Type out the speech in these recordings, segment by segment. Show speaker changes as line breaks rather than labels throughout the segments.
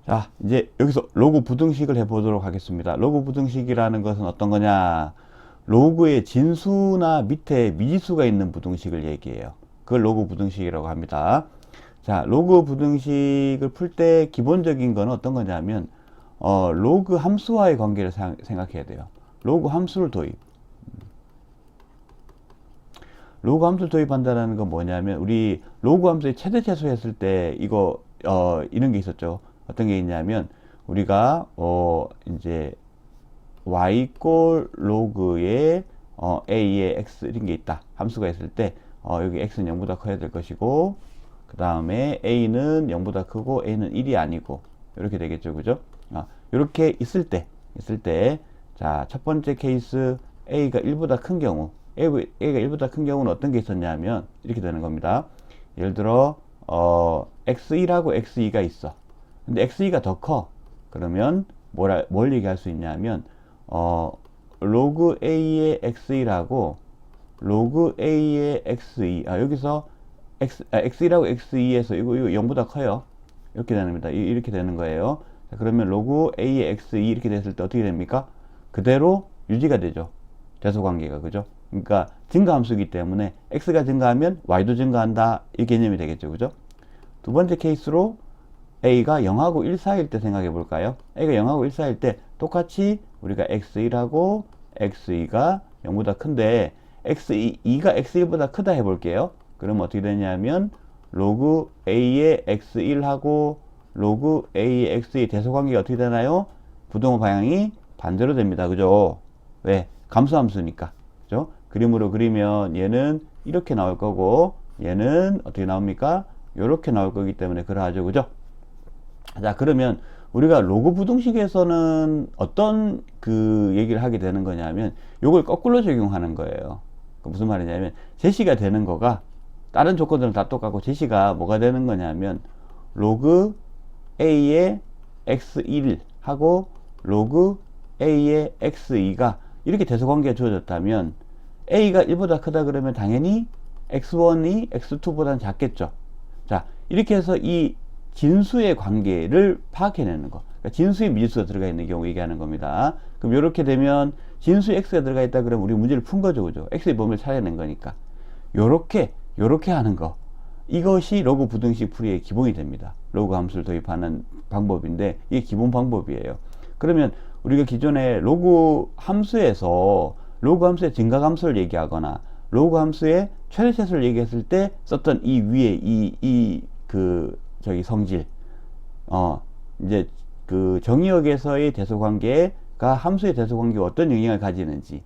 자, 이제 여기서 로그 부등식을 해보도록 하겠습니다. 로그 부등식이라는 것은 어떤 거냐? 로그에 진수나 밑에 미지수가 있는 부등식을 얘기해요. 그걸 로그 부등식이라고 합니다. 자, 로그 부등식을 풀 때 기본적인 건 어떤 거냐면, 로그 함수와의 관계를 생각해야 돼요. 로그 함수를 도입. 로그 함수를 도입한다는 건 뭐냐면, 우리 로그 함수의 최대 최소했을 때, 이런 게 있었죠. 어떤 게 있냐면, 우리가, 이제, y 꼴 로그의, a의 x, 이런 게 있다. 함수가 있을 때, 여기 x는 0보다 커야 될 것이고, 그 다음에 a는 0보다 크고, a는 1이 아니고, 이렇게 되겠죠. 그죠? 이렇게 있을 때, 자, 첫 번째 케이스, a가 1보다 큰 경우, A가 1보다 큰 경우는 어떤 게 있었냐면, 이렇게 되는 겁니다. 예를 들어, x1하고 x2가 있어. 근데 x2가 더 커. 그러면, 뭘 얘기할 수 있냐면, 로그 a의 x1하고, 로그 a의 x2. 여기서, x1하고 x2에서 이거 0보다 커요. 이렇게 되는 겁니다. 이렇게 되는 거예요. 자, 그러면 로그 a의 x2 이렇게 됐을 때 어떻게 됩니까? 그대로 유지가 되죠. 대소관계가. 그죠? 그러니까 증가함수이기 때문에 x가 증가하면 y도 증가한다. 이 개념이 되겠죠. 그죠? 두 번째 케이스로 a가 0하고 1 사이일 때 생각해 볼까요? a가 0하고 1 사이일 때 똑같이 우리가 x1하고 x2가 0보다 큰데 x2가 x1보다 크다 해볼게요. 그럼 어떻게 되냐면 로그 a의 x1하고 로그 a의 x2 대소관계가 어떻게 되나요? 부동호 방향이 반대로 됩니다. 그죠? 왜? 감소함수니까. 그죠? 그림으로 그리면 얘는 이렇게 나올 거고 얘는 어떻게 나옵니까? 이렇게 나올 거기 때문에 그러하죠. 그죠? 자, 그러면 우리가 로그 부등식에서는 어떤 그 얘기를 하게 되는 거냐면 요걸 거꾸로 적용하는 거예요. 무슨 말이냐면 제시가 되는 거가 다른 조건들은 다 똑같고 제시가 뭐가 되는 거냐면 로그 a의 x1 하고 로그 a의 x2가 이렇게 대소관계가 주어졌다면 a가 1보다 크다 그러면 당연히 x1이 x2보다는 작겠죠. 자, 이렇게 해서 이 진수의 관계를 파악해내는 거. 그러니까 진수의 미지수가 들어가 있는 경우 얘기하는 겁니다. 그럼 이렇게 되면 진수에 x가 들어가 있다 그러면 우리 문제를 푼 거죠. 그죠? x의 범위를 찾아낸 거니까. 요렇게 하는 거. 이것이 로그 부등식 풀이의 기본이 됩니다. 로그 함수를 도입하는 방법인데 이게 기본 방법이에요. 그러면 우리가 기존에 로그 함수에서 로그 함수의 증가함수를 얘기하거나 로그 함수의 최대체수를 얘기했을 때 썼던 이 위에 성질 이제 그 정의역에서의 대소관계가 함수의 대소관계가 어떤 영향을 가지는지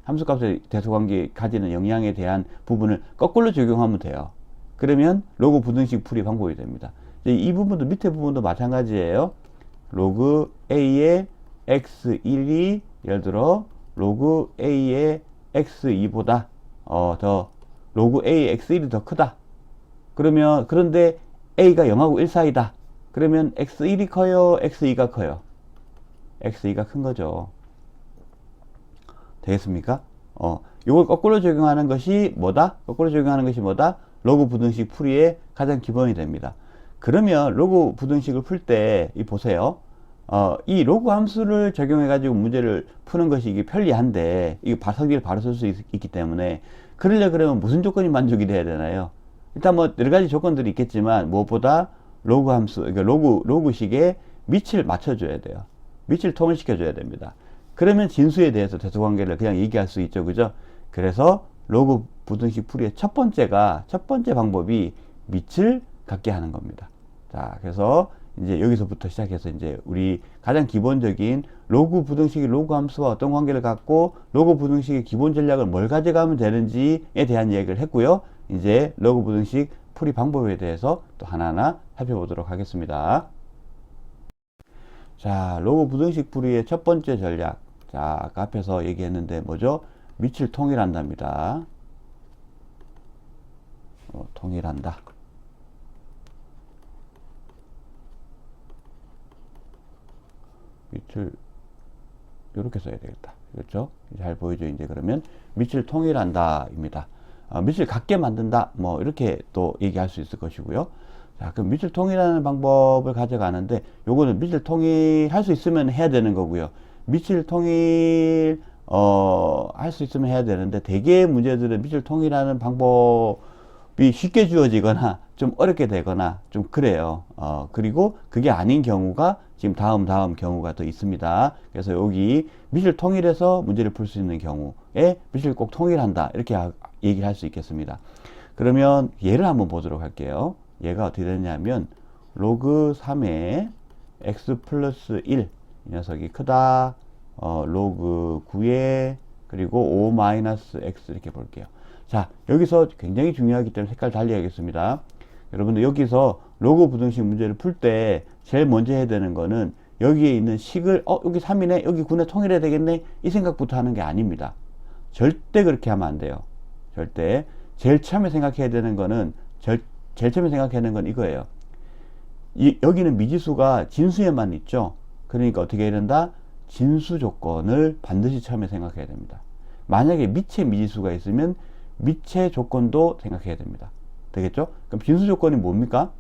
함수값의 대소관계에 가지는 영향에 대한 부분을 거꾸로 적용하면 돼요. 그러면 로그 부등식 풀이 방법이 됩니다. 이 부분도 밑에 부분도 마찬가지예요. 로그 a의 x1이 예를 들어 로그 a의 x2보다 더 로그 a의 x1이 더 크다. 그런데 a가 0하고 1 사이다. 그러면 x1이 커요, x2가 커요? x2가 큰 거죠. 되겠습니까? 요걸 거꾸로 적용하는 것이 뭐다? 거꾸로 적용하는 것이 뭐다? 로그 부등식 풀이의 가장 기본이 됩니다. 그러면 로그 부등식을 풀 때, 보세요. 이 로그 함수를 적용해가지고 문제를 푸는 것이 이게 편리한데, 이게 성질을 바로 쓸 수 있기 때문에, 그러면 무슨 조건이 만족이 돼야 되나요? 일단 뭐 여러 가지 조건들이 있겠지만, 무엇보다 로그 함수, 그러니까 로그식에 밑을 맞춰줘야 돼요. 밑을 통일시켜줘야 됩니다. 그러면 진수에 대해서 대소관계를 그냥 얘기할 수 있죠. 그죠? 그래서 로그 부등식 풀이의 첫 번째 방법이 밑을 갖게 하는 겁니다. 자, 그래서 이제 여기서부터 시작해서 이제 우리 가장 기본적인 로그 부등식이 로그 함수와 어떤 관계를 갖고 로그 부등식의 기본 전략을 뭘 가져가면 되는지에 대한 얘기를 했고요. 이제 로그 부등식 풀이 방법에 대해서 또 하나하나 살펴보도록 하겠습니다. 자, 로그 부등식 풀이의 첫 번째 전략. 자, 아까 앞에서 얘기했는데 뭐죠? 밑을 통일한답니다. 통일한다. 밑을 이렇게 써야 되겠다. 그렇죠? 잘 보이죠? 이제 그러면 밑을 통일한다 입니다. 밑을 같게 만든다. 뭐 이렇게 또 얘기할 수 있을 것이고요. 자, 그럼 밑을 통일하는 방법을 가져가는데, 요거는 밑을 통일할 수 있으면 해야 되는 거고요. 밑을 통일, 할 수 있으면 해야 되는데, 대개의 문제들은 밑을 통일하는 방법이 쉽게 주어지거나, 좀 어렵게 되거나, 좀 그래요. 그리고 그게 아닌 경우가, 지금 다음 경우가 더 있습니다. 그래서 여기 밑을 통일해서 문제를 풀 수 있는 경우에 밑을 꼭 통일한다. 이렇게 얘기를 할 수 있겠습니다. 그러면 예를 한번 보도록 할게요. 얘가 어떻게 되냐면 로그 3의 x 플러스 1 이 녀석이 크다. 로그 9의 그리고 5 마이너스 x 이렇게 볼게요. 자, 여기서 굉장히 중요하기 때문에 색깔 달리 하겠습니다. 여러분들 여기서 로그 부등식 문제를 풀 때 제일 먼저 해야 되는 거는 여기에 있는 식을 여기 3이네 여기 9네 통일해야 되겠네 이 생각부터 하는 게 아닙니다. 절대 그렇게 하면 안 돼요. 절대. 제일 처음에 생각해야 되는 거는 제일 처음에 생각해야 되는 건 이거예요. 여기는 미지수가 진수에만 있죠. 그러니까 어떻게 해야 된다? 진수 조건을 반드시 처음에 생각해야 됩니다. 만약에 밑에 미지수가 있으면 밑의 조건도 생각해야 됩니다. 되겠죠? 그럼 진수 조건이 뭡니까?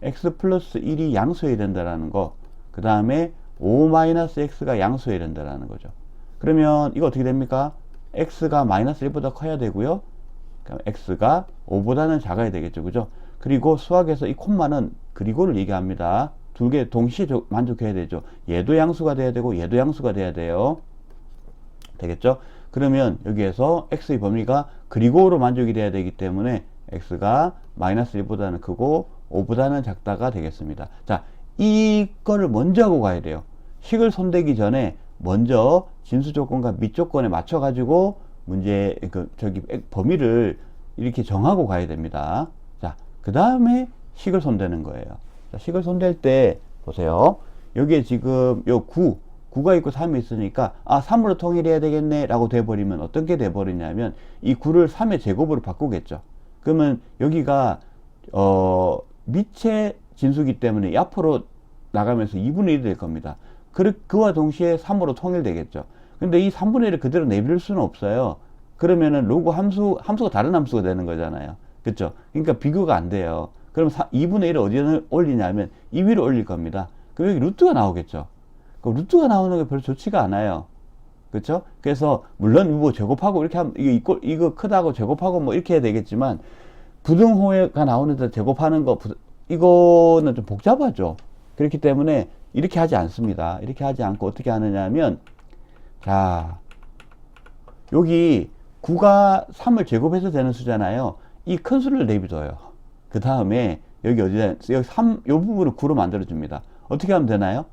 x 플러스 1이 양수여야 된다라는 거, 그 다음에 5 마이너스 x가 양수여야 된다라는 거죠. 그러면 이거 어떻게 됩니까? x가 마이너스 1보다 커야 되고요. 그럼 x가 5보다는 작아야 되겠죠. 그죠? 그리고 수학에서 이 콤마는 그리고를 얘기합니다. 두 개 동시에 만족해야 되죠. 얘도 양수가 돼야 되고 얘도 양수가 돼야 돼요. 되겠죠? 그러면 여기에서 x의 범위가 그리고로 만족이 돼야 되기 때문에 x가 마이너스 1보다는 크고 5보다는 작다가 되겠습니다. 자, 이거를 먼저 하고 가야 돼요. 식을 손대기 전에 먼저 진수 조건과 밑 조건에 맞춰 가지고 문제 범위를 이렇게 정하고 가야 됩니다. 자, 그 다음에 식을 손대는 거예요. 자, 식을 손댈 때 보세요. 여기에 지금 요 9가 있고 3이 있으니까 3으로 통일해야 되겠네 라고 돼버리면 어떻게 돼버리냐면 이 9를 3의 제곱으로 바꾸겠죠. 그러면 여기가 밑에 진수기 때문에 앞으로 나가면서 2분의 1이 될 겁니다. 그와 동시에 3으로 통일되겠죠. 근데 이 3분의 1을 그대로 내버릴 수는 없어요. 그러면은 로그 함수가 다른 함수가 되는 거잖아요. 그쵸? 그러니까 비교가 안 돼요. 그럼 2분의 1을 어디에 올리냐면 이 위로 올릴 겁니다. 그럼 여기 루트가 나오겠죠. 그럼 루트가 나오는 게 별로 좋지가 않아요. 그쵸? 그래서 물론 뭐 제곱하고 이렇게 하면 이거 크다고 제곱하고 뭐 이렇게 해야 되겠지만 부등호가 나오는데 제곱하는 거 이거는 좀 복잡하죠. 그렇기 때문에 이렇게 하지 않습니다. 이렇게 하지 않고 어떻게 하느냐 하면 자, 여기 9가 3을 제곱해서 되는 수잖아요. 이 큰 수를 내비둬요. 그 다음에 여기 어디다 여기 3, 요 부분을 9로 만들어 줍니다. 어떻게 하면 되나요?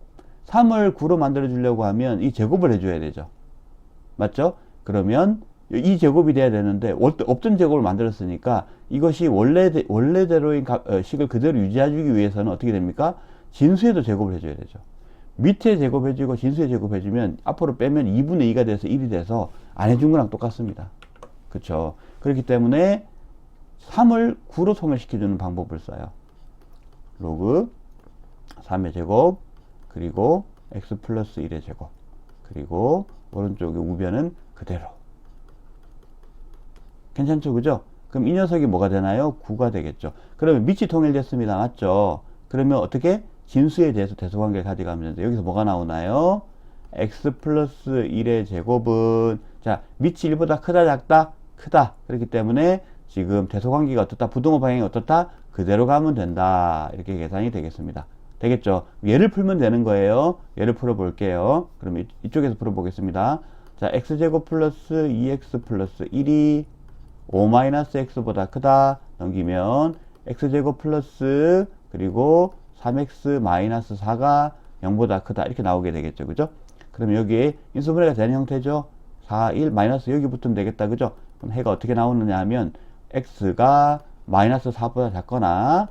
3을 9로 만들어 주려고 하면 이 제곱을 해줘야 되죠. 맞죠? 그러면 이 제곱이 돼야 되는데 없던 제곱을 만들었으니까 이것이 원래대로인 식을 그대로 유지해주기 위해서는 어떻게 됩니까? 진수에도 제곱을 해줘야 되죠. 밑에 제곱해주고 진수에 제곱해주면 앞으로 빼면 2분의 2가 돼서 1이 돼서 안 해준 거랑 똑같습니다. 그쵸? 그렇기 때문에 3을 9로 통일시켜주는 방법을 써요. 로그 3의 제곱 그리고 x 플러스 1의 제곱 그리고 오른쪽의 우변은 그대로. 괜찮죠? 그죠? 그럼 이 녀석이 뭐가 되나요? 9가 되겠죠. 그러면 밑이 통일됐습니다. 맞죠? 그러면 어떻게? 진수에 대해서 대소관계를 가져가면 되는데 여기서 뭐가 나오나요? x 플러스 1의 제곱은 자, 밑이 1보다 크다 작다? 크다. 그렇기 때문에 지금 대소관계가 어떻다? 부등호 방향이 어떻다? 그대로 가면 된다. 이렇게 계산이 되겠습니다. 되겠죠? 예를 풀면 되는 거예요. 예를 풀어 볼게요. 그럼 이쪽에서 풀어 보겠습니다. 자, x제곱 플러스 2x 플러스 1이 5-x보다 크다. 넘기면 x제곱 플러스 그리고 3x-4가 0보다 크다. 이렇게 나오게 되겠죠. 그죠? 그럼 여기에 인수분해가 되는 형태죠. 4, 1, 마이너스 여기 붙으면 되겠다. 그죠? 그럼 해가 어떻게 나오느냐 하면 x가 마이너스 4보다 작거나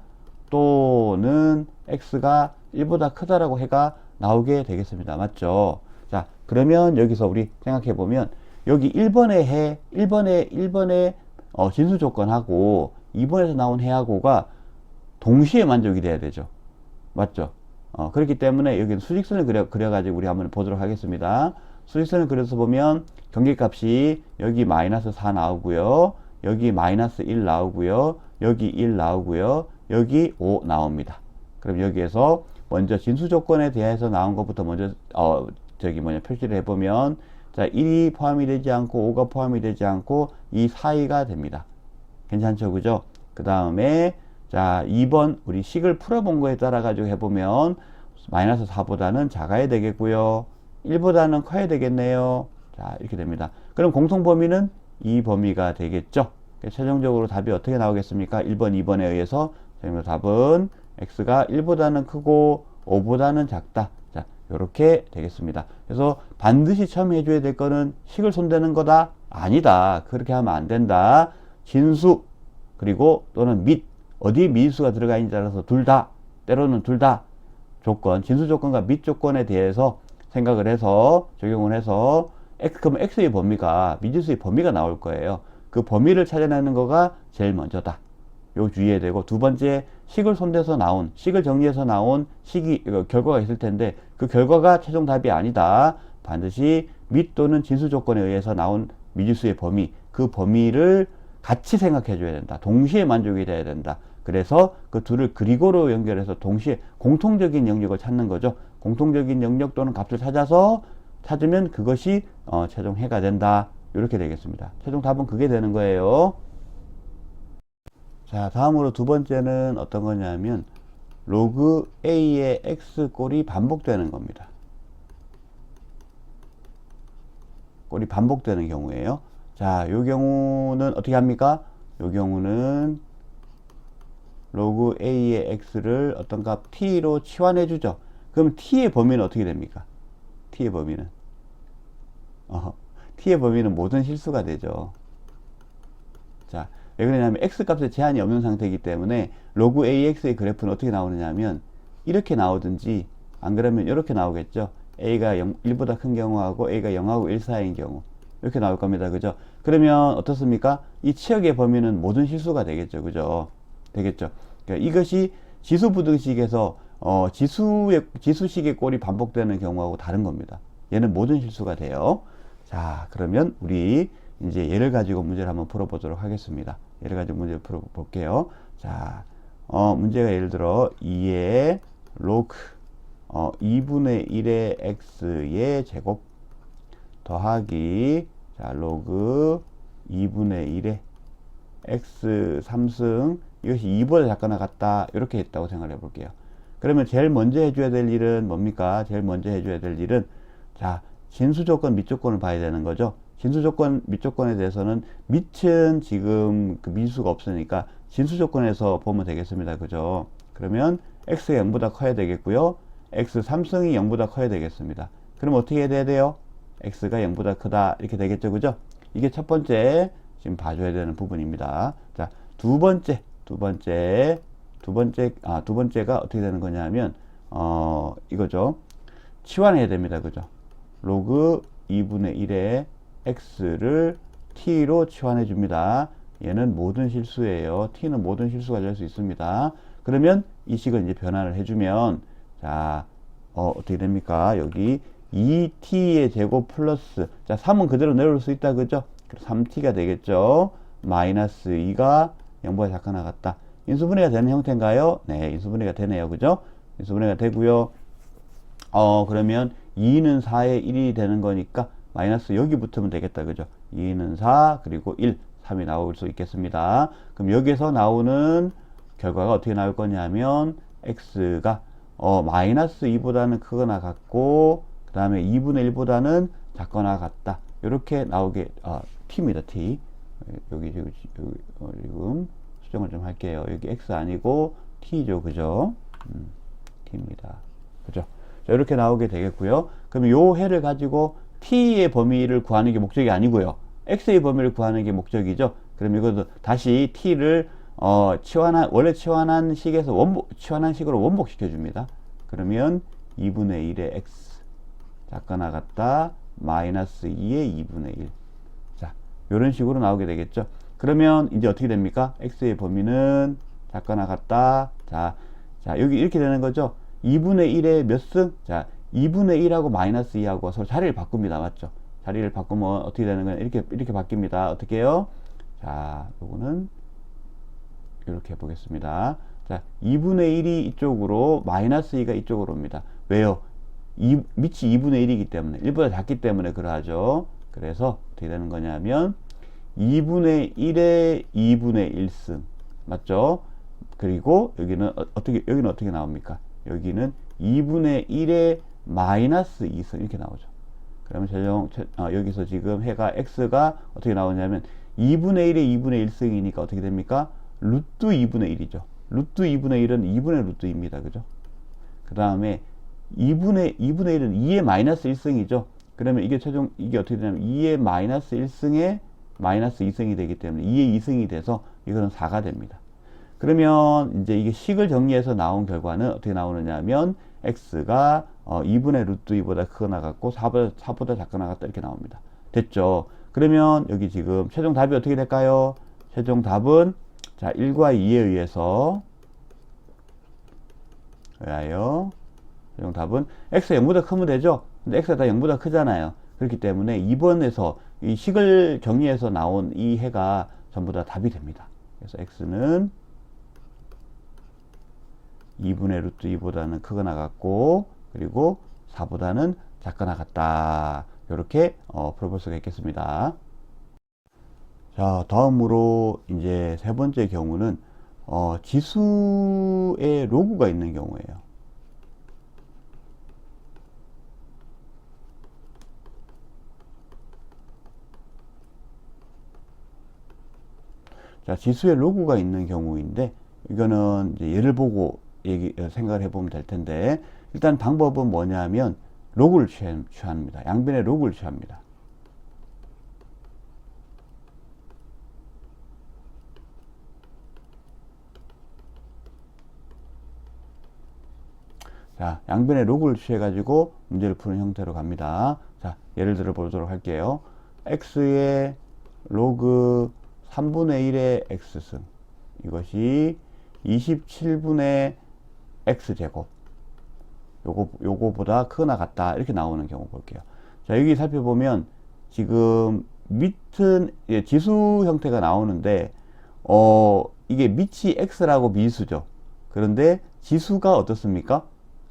또는 x가 1보다 크다라고 해가 나오게 되겠습니다. 맞죠? 자, 그러면 여기서 우리 생각해 보면 여기 1번의 진수 조건하고 2번에서 나온 해하고가 동시에 만족이 돼야 되죠. 맞죠? 그렇기 때문에 여기는 수직선을 그려가지고 우리 한번 보도록 하겠습니다. 수직선을 그려서 보면 경계값이 여기 마이너스 4 나오고요. 여기 마이너스 1 나오고요. 여기 1 나오고요. 여기 5 나옵니다. 그럼 여기에서 먼저 진수 조건에 대해서 나온 것부터 먼저 표시를 해보면, 자, 1이 포함이 되지 않고 5가 포함이 되지 않고 이 사이가 됩니다. 괜찮죠, 그죠? 그 다음에 자, 2번 우리 식을 풀어본 거에 따라 가지고 해보면 마이너스 4보다는 작아야 되겠고요, 1보다는 커야 되겠네요. 자, 이렇게 됩니다. 그럼 공통 범위는 이 범위가 되겠죠. 최종적으로 답이 어떻게 나오겠습니까? 1번, 2번에 의해서 최종적으로 답은 x가 1보다는 크고 5보다는 작다. 자, 요렇게 되겠습니다. 그래서 반드시 처음 해줘야 될 거는 식을 손대는 거다? 아니다. 그렇게 하면 안 된다. 진수 그리고 또는 및, 어디 미수가 들어가 있는지 따라서 둘 다, 때로는 둘 다 조건, 진수 조건과 및 조건에 대해서 생각을 해서 적용을 해서 그럼 x의 범위가, 미지수의 범위가 나올 거예요. 그 범위를 찾아내는 거가 제일 먼저다. 요 주의해야 되고, 두 번째, 식을 손대서 나온, 식을 정리해서 나온 식이 결과가 있을 텐데 그 결과가 최종 답이 아니다. 반드시 및 또는 진수 조건에 의해서 나온 미지수의 범위, 그 범위를 같이 생각해 줘야 된다. 동시에 만족이 돼야 된다. 그래서 그 둘을 그리고로 연결해서 동시에 공통적인 영역을 찾는 거죠. 공통적인 영역 또는 값을 찾으면 그것이 최종 해가 된다. 이렇게 되겠습니다. 최종 답은 그게 되는 거예요. 자, 다음으로 두 번째는 어떤 거냐면 로그 a의 x 꼴이 반복되는 겁니다. 꼴이 반복되는 경우에요. 자, 요 경우는 어떻게 합니까? 요 경우는 로그 a의 x를 어떤 값 t로 치환해 주죠. 그럼 t의 범위는 어떻게 됩니까? t의 범위는 t의 범위는 모든 실수가 되죠. 자, 왜 그러냐면 x 값에 제한이 없는 상태이기 때문에 로그 ax의 그래프는 어떻게 나오느냐면 이렇게 나오든지 안 그러면 이렇게 나오겠죠. a가 1보다 큰 경우하고 a가 0하고 1 사이인 경우 이렇게 나올 겁니다. 그죠? 그러면 어떻습니까? 이 치역의 범위는 모든 실수가 되겠죠. 그죠? 되겠죠. 그러니까 이것이 지수부등식에서 지수식의 꼴이 반복되는 경우하고 다른 겁니다. 얘는 모든 실수가 돼요. 자, 그러면 우리 이제 얘를 가지고 문제를 한번 풀어보도록 하겠습니다. 얘를 가지고 문제를 풀어볼게요. 자, 문제가 예를 들어 2의 로그 2분의 1의 x의 제곱 더하기, 자, 로그 2분의 1의 x 3승, 이것이 2보다 작거나 같다. 이렇게 했다고 생각을 해볼게요. 그러면 제일 먼저 해줘야 될 일은 뭡니까? 제일 먼저 해줘야 될 일은, 자, 진수 조건, 및 조건을 봐야 되는 거죠. 진수 조건, 및 조건에 대해서는 밑은 지금 그 미수가 없으니까 진수 조건에서 보면 되겠습니다. 그죠? 그러면 x가 0보다 커야 되겠고요. x 3승이 0보다 커야 되겠습니다. 그럼 어떻게 해야 돼요? x가 0보다 크다. 이렇게 되겠죠. 그죠? 이게 첫 번째 지금 봐줘야 되는 부분입니다. 자, 두 번째가 어떻게 되는 거냐면, 이거죠. 치환해야 됩니다. 그죠? 로그 2분의 1의 x를 t로 치환해 줍니다. 얘는 모든 실수예요. t는 모든 실수가 될 수 있습니다. 그러면 이 식을 이제 변환을 해주면, 자, 어떻게 됩니까? 여기 2t의 제곱 플러스, 자, 3은 그대로 내려올 수 있다. 그죠? 3t가 되겠죠? 마이너스 2가 0보다 작거나 같다. 인수분해가 되는 형태인가요? 네, 인수분해가 되네요. 그죠? 인수분해가 되고요. 그러면 2는 4에 1이 되는 거니까 마이너스 여기 붙으면 되겠다. 그죠? 2는 4, 그리고 1, 3이 나올 수 있겠습니다. 그럼 여기서 나오는 결과가 어떻게 나올 거냐면 x가 마이너스 2보다는 크거나 같고, 그 다음에 2분의 1보다는 작거나 같다. 이렇게 나오게, t입니다. t. 여기 지금 수정을 좀 할게요. 여기 x 아니고 t죠. 그죠? t입니다. 그죠? 자, 이렇게 나오게 되겠고요. 그럼 요 해를 가지고 t의 범위를 구하는 게 목적이 아니고요. x의 범위를 구하는 게 목적이죠. 그럼 이것도 다시 t를 원래 치환한 식에서 치환한 식으로 원복시켜 줍니다. 그러면 2분의 1의 x 작거나 같다 마이너스 2의 2분의 1. 자, 이런 식으로 나오게 되겠죠. 그러면 이제 어떻게 됩니까? x의 범위는 작거나 같다. 자, 여기 이렇게 되는 거죠. 2분의 1의 몇 승? 자, 2분의 1하고 마이너스 2하고 서로 자리를 바꿉니다. 맞죠? 자리를 바꾸면 어떻게 되는 거냐? 이렇게 바뀝니다. 어떻게 해요? 자, 요거는 이렇게 해보겠습니다. 자, 2분의 1이 이쪽으로, 마이너스 2가 이쪽으로 옵니다. 왜요? 밑이 2분의 1이기 때문에, 1보다 작기 때문에 그러하죠. 그래서 어떻게 되는 거냐면 2분의 1의 2분의 1승 맞죠? 그리고 여기는 여기는 어떻게 나옵니까? 여기는 2분의 1의 마이너스 2승 이렇게 나오죠. 그러면 여기서 지금 해가 x가 어떻게 나오냐면 2분의 1의 2분의 1승이니까 어떻게 됩니까? 루트 2분의 1이죠. 루트 2분의 1은 2분의 루트 2입니다. 그죠? 그 다음에 2분의 1은 2의 마이너스 1승이죠. 그러면 이게 이게 어떻게 되냐면 2의 마이너스 1승에 마이너스 2승이 되기 때문에 2의 2승이 돼서 이거는 4가 됩니다. 그러면 이제 이게 식을 정리해서 나온 결과는 어떻게 나오느냐 하면 x가 2분의 루트 2보다 크거나 같고 4보다 작거나 같다 이렇게 나옵니다. 됐죠? 그러면 여기 지금 최종 답이 어떻게 될까요? 최종 답은 자 1과 2에 의하여 최종 답은 x가 0보다 크면 되죠? 근데 x가 다 0보다 크잖아요. 그렇기 때문에 2번에서 이 식을 정리해서 나온 이 해가 전부 다 답이 됩니다. 그래서 x는 2분의 루트 2보다는 크거나 같고 그리고 4보다는 작거나 같다. 이렇게 풀어볼 수가 있겠습니다. 자, 다음으로 이제 세 번째 경우는 지수에 로그가 있는 경우예요. 자, 지수에 로그가 있는 경우인데 이거는 이제 예를 보고 생각을 해보면 될 텐데 일단 방법은 뭐냐면 로그를 취합니다. 양변의 로그를 취합니다. 자, 양변의 로그를 취해가지고 문제를 푸는 형태로 갑니다. 자, 예를 들어 보도록 할게요. x의 로그 3분의 1의 x승 이것이 27분의 x제곱 요거보다 크거나 같다 이렇게 나오는 경우 볼게요. 자, 여기 살펴보면 지금 밑은 지수 형태가 나오는데 이게 밑이 x라고 미수죠. 그런데 지수가 어떻습니까?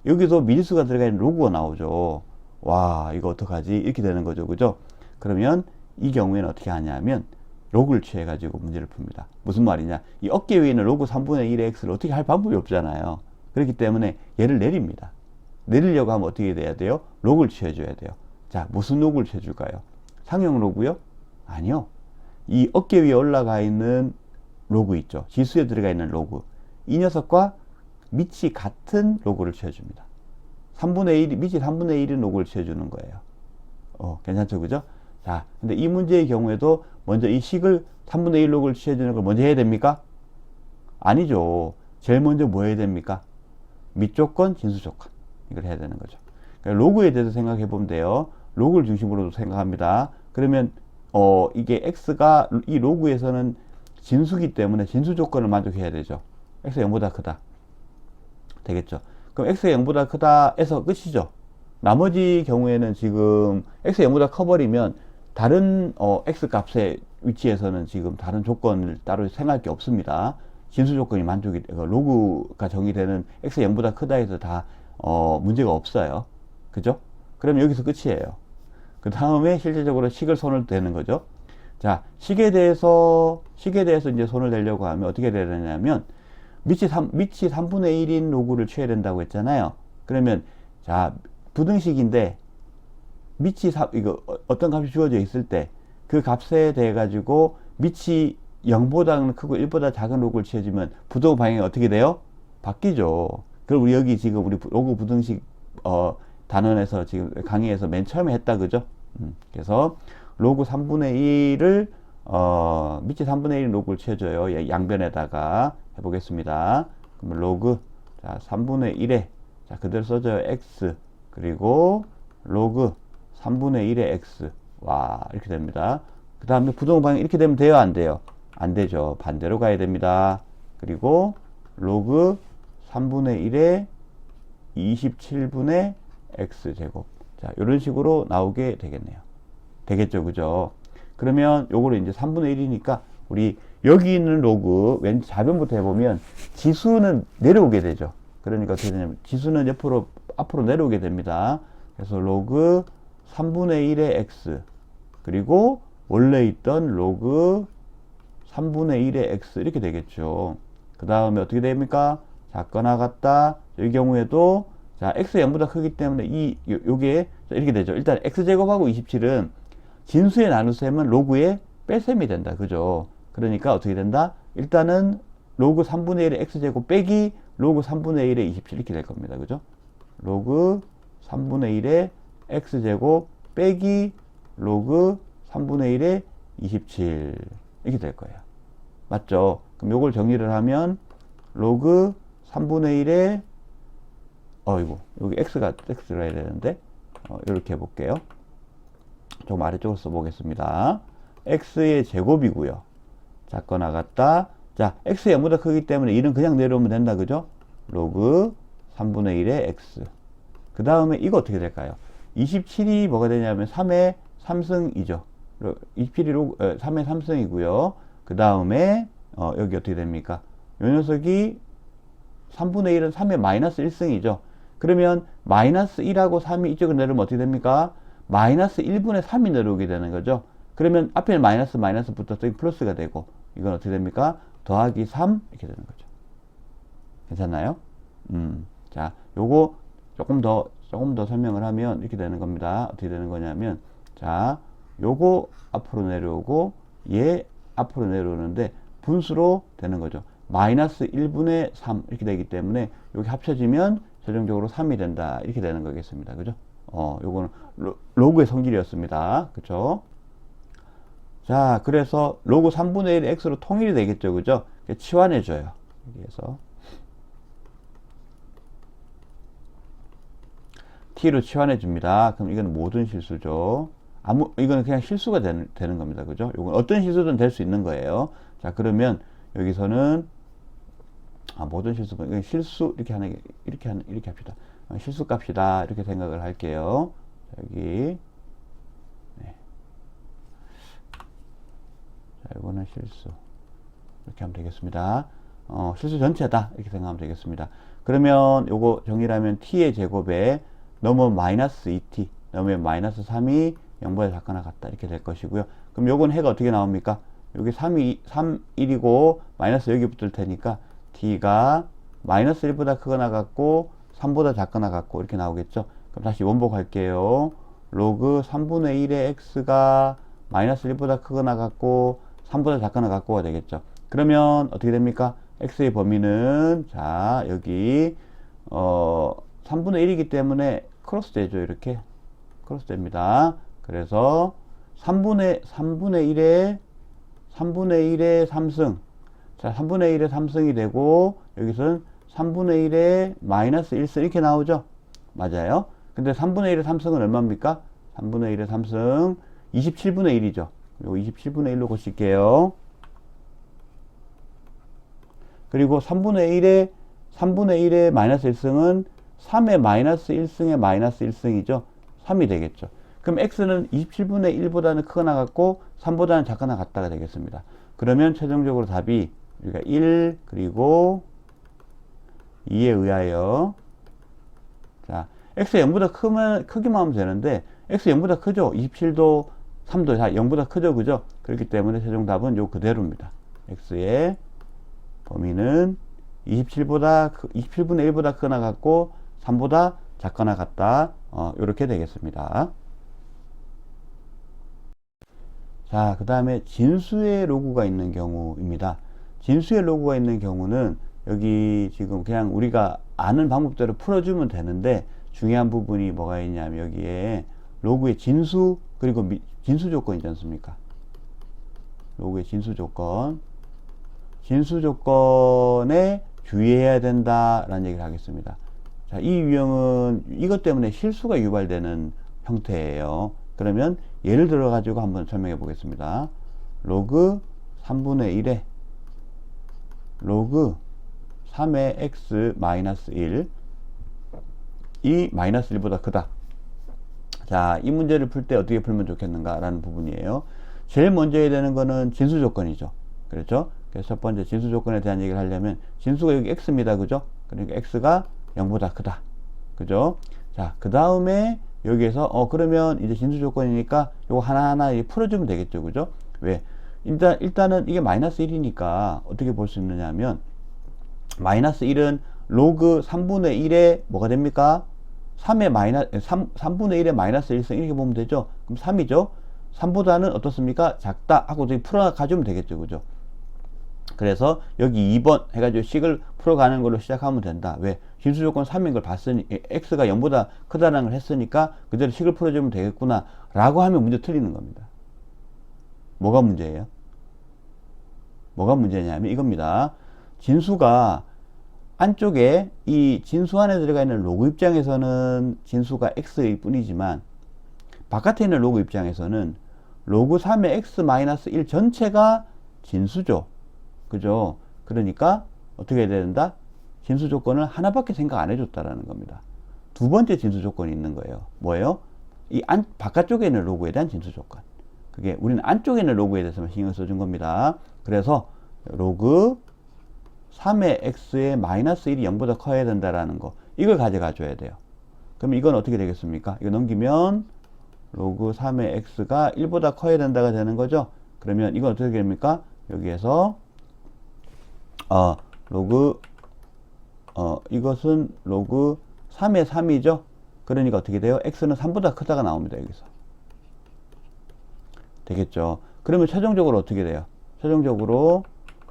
여기도 미지수가 들어가 있는 로그가 나오죠. 와, 이거 어떡하지? 이렇게 되는 거죠. 그죠? 그러면 이 경우에는 어떻게 하냐면 로그를 취해가지고 문제를 풉니다. 무슨 말이냐? 이 어깨 위에 있는 로그 3분의 1의 x를 어떻게 할 방법이 없잖아요. 그렇기 때문에 얘를 내립니다. 내리려고 하면 어떻게 돼야 돼요? 로그를 취해줘야 돼요. 자, 무슨 로그를 취해줄까요? 상형 로그요? 아니요. 이 어깨 위에 올라가 있는 로그 있죠. 지수에 들어가 있는 로그. 이 녀석과 밑이 같은 로그를 취해줍니다. 3분의 1, 밑이 3분의 1인 로그를 취해주는 거예요. 괜찮죠? 그죠? 자, 근데 이 문제의 경우에도 먼저 이 식을 3분의 1 로그를 취해주는 걸 먼저 해야 됩니까? 아니죠. 제일 먼저 뭐 해야 됩니까? 밑조건, 진수조건. 이걸 해야 되는 거죠. 그러니까 로그에 대해서 생각해 보면 돼요. 로그를 중심으로 생각합니다. 그러면, 이게 x가 이 로그에서는 진수기 때문에 진수조건을 만족해야 되죠. x가 0보다 크다. 되겠죠. 그럼 x가 0보다 크다 해서 끝이죠. 나머지 경우에는 지금 x가 0보다 커버리면 다른 x 값의 위치에서는 지금 다른 조건을 따로 생각할 게 없습니다. 진수 조건이 만족이 로그가 정의되는 x가 0보다 크다 해서 다 문제가 없어요. 그죠? 그럼 여기서 끝이에요. 그 다음에 실질적으로 식을 손을 대는 거죠. 자, 식에 대해서 이제 손을 대려고 하면 어떻게 해야 되냐면 밑이 3분의 1인 로그를 취해야 된다고 했잖아요. 그러면 자, 부등식인데 밑이 이거 어떤 값이 주어져 있을 때 그 값에 대해 가지고 밑이 0보다는 크고 1보다 작은 로그를 취해주면 부동 방향이 어떻게 돼요? 바뀌죠. 그럼 우리 여기 지금 우리 로그 부등식 단원에서 지금 강의에서 맨 처음에 했다 그죠? 그래서 로그 3분의 1을 밑이 3분의 1 로그를 취해줘요. 양변에다가 해보겠습니다. 그러면 로그 자 3분의 1에 자 그대로 써줘요. x 그리고 로그 3분의 1의 x 와 이렇게 됩니다. 그 다음에 부동 방향 이렇게 되면 돼요? 안 돼요? 안 되죠. 반대로 가야 됩니다. 그리고 로그 3분의 1에 27분의 x제곱 자 이런 식으로 나오게 되겠네요. 되겠죠. 그죠? 그러면 요거를 이제 3분의 1이니까 우리 여기 있는 로그 왼 좌변부터 해보면 지수는 내려오게 되죠. 그러니까 어떻게 되냐면 지수는 옆으로 앞으로 내려오게 됩니다. 그래서 로그 3분의 1의 x 그리고 원래 있던 로그 3분의 1의 x 이렇게 되겠죠. 그 다음에 어떻게 됩니까? 작거나 같다. 이 경우에도 자 x 0보다 크기 때문에 요게 이렇게 되죠. 일단 x제곱하고 27은 진수의 나눗셈은 로그의 뺄셈이 된다. 그죠? 그러니까 어떻게 된다? 일단은 로그 3분의 1의 x제곱 빼기 로그 3분의 1의 27 이렇게 될 겁니다. 그죠? 로그 3분의 1의 x제곱 빼기 로그 3분의 1의 27 이렇게 될 거예요. 맞죠? 그럼 요걸 정리를 하면 로그 3분의 1의 여기 x가 해야 되는데 이렇게 해볼게요. 조금 아래쪽으로 써보겠습니다. x의 제곱이고요. 작거나 같다. 자, x 0보다 크기 때문에 1은 그냥 내려오면 된다. 그죠? 로그 3분의 1의 x. 그 다음에 이거 어떻게 될까요? 27이 뭐가 되냐면 3의 3승이죠. 27이 3의 3승이고요. 그 다음에 여기 어떻게 됩니까? 요 녀석이 3분의 1은 3의 마이너스 1승이죠. 그러면 마이너스 1하고 3이 이쪽으로 내려오면 어떻게 됩니까? 마이너스 1분의 3이 내려오게 되는 거죠. 그러면 앞에는 마이너스 붙어서 플러스가 되고 이건 어떻게 됩니까? 더하기 3 이렇게 되는 거죠. 괜찮나요? 자, 요거 조금 더 설명을 하면 이렇게 되는 겁니다. 어떻게 되는 거냐면 자, 요거 앞으로 내려오고 얘 앞으로 내려오는데 분수로 되는 거죠. 마이너스 1분의 3 이렇게 되기 때문에 여기 합쳐지면 최종적으로 3이 된다. 이렇게 되는 거겠습니다. 그죠? 요거는 로그의 성질이었습니다. 그죠? 자, 그래서 로그 3분의 1의 x로 통일이 되겠죠. 그죠? 치환해줘요. 여기에서. t로 치환해줍니다. 그럼 이건 모든 실수죠. 이거는 그냥 실수가 되는 겁니다. 그죠? 이건 어떤 실수든 될 수 있는 거예요. 자, 그러면 여기서는 모든 실수, 실수 이렇게 합시다. 실수 값이다 이렇게 생각을 할게요. 여기 네. 자, 이거는 실수 이렇게 하면 되겠습니다. 실수 전체다 이렇게 생각하면 되겠습니다. 그러면 요거 정리를 하면 t의 제곱에 넘으면 마이너스 2t 넘으면 마이너스 3이 0보다 작거나 같다 이렇게 될 것이고요. 그럼 요건 해가 어떻게 나옵니까? 여기 1이고 마이너스 여기 붙을 테니까 t가 마이너스 1보다 크거나 같고 3보다 작거나 같고 이렇게 나오겠죠. 그럼 다시 원복할게요. 로그 3분의 1의 x가 마이너스 1보다 크거나 같고 3보다 작거나 같고가 되겠죠. 그러면 어떻게 됩니까? x의 범위는 자 여기 3분의 1이기 때문에 크로스 되죠. 이렇게 크로스 됩니다. 그래서 3분의 1의 3승 자 3분의 1의 3승이 되고 여기서는 3분의 1의 마이너스 1승 이렇게 나오죠. 맞아요. 근데 3분의 1의 3승은 얼마입니까? 3분의 1의 3승 27분의 1이죠. 요거 27분의 1로 고칠게요. 그리고 3분의 1의 마이너스 1승은 3의 마이너스 1승의 마이너스 1승이죠. 3이 되겠죠. 그럼 x는 27분의 1보다는 크거나 같고 3보다는 작거나 같다가 되겠습니다. 그러면 최종적으로 답이 우리가 1 그리고 2에 의하여 자 x 0보다 크기만 하면 되는데 x 0보다 크죠. 27도 3도 다 0보다 크죠. 그죠? 그렇기 때문에 최종 답은 요 그대로입니다. x의 범위는 27분의 1보다 크거나 같고 3보다 작거나 같다. 이렇게 되겠습니다. 자, 그 다음에 진수의 로그가 있는 경우입니다. 진수의 로그가 있는 경우는 여기 지금 그냥 우리가 아는 방법대로 풀어주면 되는데 중요한 부분이 뭐가 있냐면 여기에 로그의 진수 그리고 진수 조건이지 않습니까? 로그의 진수 조건 진수 조건에 주의해야 된다라는 얘기를 하겠습니다. 자, 이 유형은 이것 때문에 실수가 유발되는 형태예요. 그러면 예를 들어 가지고 한번 설명해 보겠습니다. 로그 3분의 1에 로그 3의 x 마이너스 1 이 마이너스 1보다 크다. 자, 이 문제를 풀 때 어떻게 풀면 좋겠는가 라는 부분이에요. 제일 먼저 해야 되는 거는 진수 조건이죠. 그렇죠? 그래서 첫 번째 진수 조건에 대한 얘기를 하려면 진수가 여기 x입니다. 그죠? 그러니까 x가 0보다 크다. 그죠? 자, 그 다음에 여기에서 그러면 이제 진수 조건이니까 요거 하나하나 풀어주면 되겠죠. 그죠? 왜? 일단은 이게 마이너스 1이니까 어떻게 볼 수 있느냐 하면 마이너스 1은 로그 3분의 1에 뭐가 됩니까? 3분의 1에 마이너스 1승 이렇게 보면 되죠? 그럼 3이죠? 3보다는 어떻습니까? 작다 하고 풀어 가주면 되겠죠. 그죠? 그래서 여기 2번 해가지고 식을 풀어가는 걸로 시작하면 된다. 왜? 진수 조건 3인 걸 봤으니 x가 0보다 크다는 걸 했으니까 그대로 식을 풀어주면 되겠구나 라고 하면 문제 틀리는 겁니다. 뭐가 문제예요? 뭐가 문제냐면 이겁니다. 진수가 안쪽에 이 진수 안에 들어가 있는 로그 입장에서는 진수가 x일 뿐이지만 바깥에 있는 로그 입장에서는 로그 3의 x-1 전체가 진수죠. 그죠? 그러니까 어떻게 해야 된다? 진수 조건을 하나밖에 생각 안 해줬다라는 겁니다. 두 번째 진수 조건이 있는 거예요. 뭐예요? 이 바깥쪽에 있는 로그에 대한 진수 조건. 그게 우리는 안쪽에 있는 로그에 대해서만 신경 써준 겁니다. 그래서 로그 3의 x의 마이너스 1이 0보다 커야 된다라는 거. 이걸 가져가 줘야 돼요. 그럼 이건 어떻게 되겠습니까? 이거 넘기면 로그 3의 x가 1보다 커야 된다가 되는 거죠. 그러면 이건 어떻게 됩니까? 여기에서 이것은 로그 3의 3이죠. 그러니까 어떻게 돼요? x는 3보다 크다가 나옵니다. 여기서. 되겠죠. 그러면 최종적으로 어떻게 돼요? 최종적으로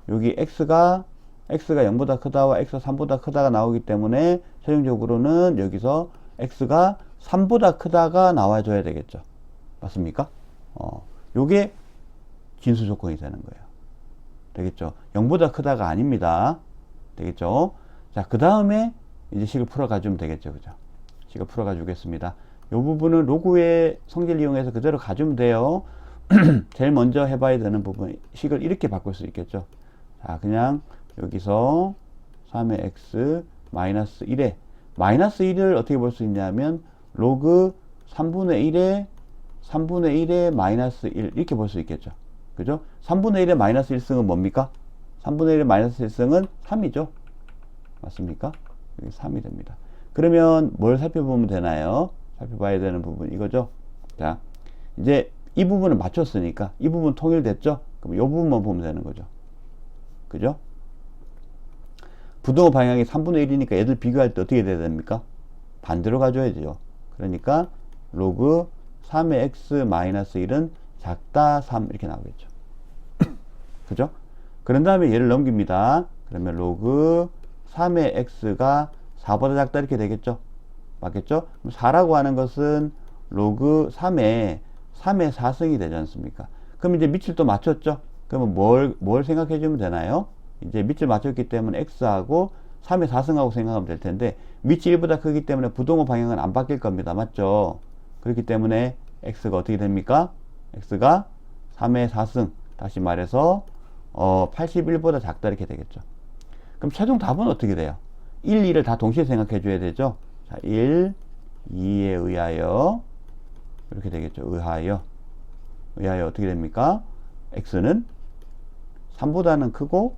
여기 x가 0보다 크다와 x가 3보다 크다가 나오기 때문에 최종적으로는 여기서 x가 3보다 크다가 나와줘야 되겠죠. 맞습니까? 요게 진수 조건이 되는 거예요. 되겠죠. 0보다 크다가 아닙니다. 되겠죠. 자, 그 다음에 이제 식을 풀어가주면 되겠죠. 그죠? 식을 풀어가주겠습니다. 요 부분은 로그의 성질을 이용해서 그대로 가주면 돼요. 제일 먼저 해봐야 되는 부분, 식을 이렇게 바꿀 수 있겠죠. 자, 그냥 여기서 3의 x 마이너스 1에 마이너스 1을 어떻게 볼 수 있냐면 로그 3분의 1에 마이너스 1 이렇게 볼 수 있겠죠. 그죠? 3분의 1의 마이너스 1승은 뭡니까? 3분의 1의 마이너스 1승은 3이죠. 맞습니까? 여기 3이 됩니다. 그러면 뭘 살펴보면 되나요? 살펴봐야 되는 부분 이거죠. 자, 이제 이 부분을 맞췄으니까 이 부분 통일됐죠? 그럼 이 부분만 보면 되는 거죠. 그죠? 부동호 방향이 3분의 1이니까 얘들 비교할 때 어떻게 돼야 됩니까? 반대로 가져야죠. 그러니까 로그 3의 x-1은 작다 3 이렇게 나오겠죠. 그죠? 그런 다음에 얘를 넘깁니다. 그러면 로그 3의 x가 4보다 작다 이렇게 되겠죠. 맞겠죠? 그럼 4라고 하는 것은 로그 3의 4승이 되지 않습니까? 그럼 이제 밑을 또 맞췄죠? 그러면 뭘 생각해 주면 되나요? 이제 밑을 맞췄기 때문에 x하고 3의 4승하고 생각하면 될 텐데 밑이 1보다 크기 때문에 부동호 방향은 안 바뀔 겁니다. 맞죠? 그렇기 때문에 x가 어떻게 됩니까? x가 3의 4승 다시 말해서 81보다 작다 이렇게 되겠죠. 그럼 최종 답은 어떻게 돼요? 1, 2를 다 동시에 생각해 줘야 되죠. 자, 1, 2에 의하여 이렇게 되겠죠. 의하여 어떻게 됩니까? x는 3보다는 크고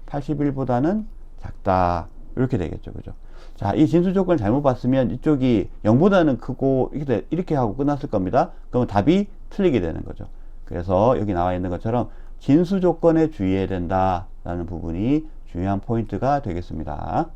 81보다는 작다 이렇게 되겠죠. 그죠? 자, 이 진수 조건을 잘못 봤으면 이쪽이 0보다는 크고 이렇게 하고 끝났을 겁니다. 그러면 답이 틀리게 되는 거죠. 그래서 여기 나와 있는 것처럼 진수 조건에 주의해야 된다라는 부분이 중요한 포인트가 되겠습니다.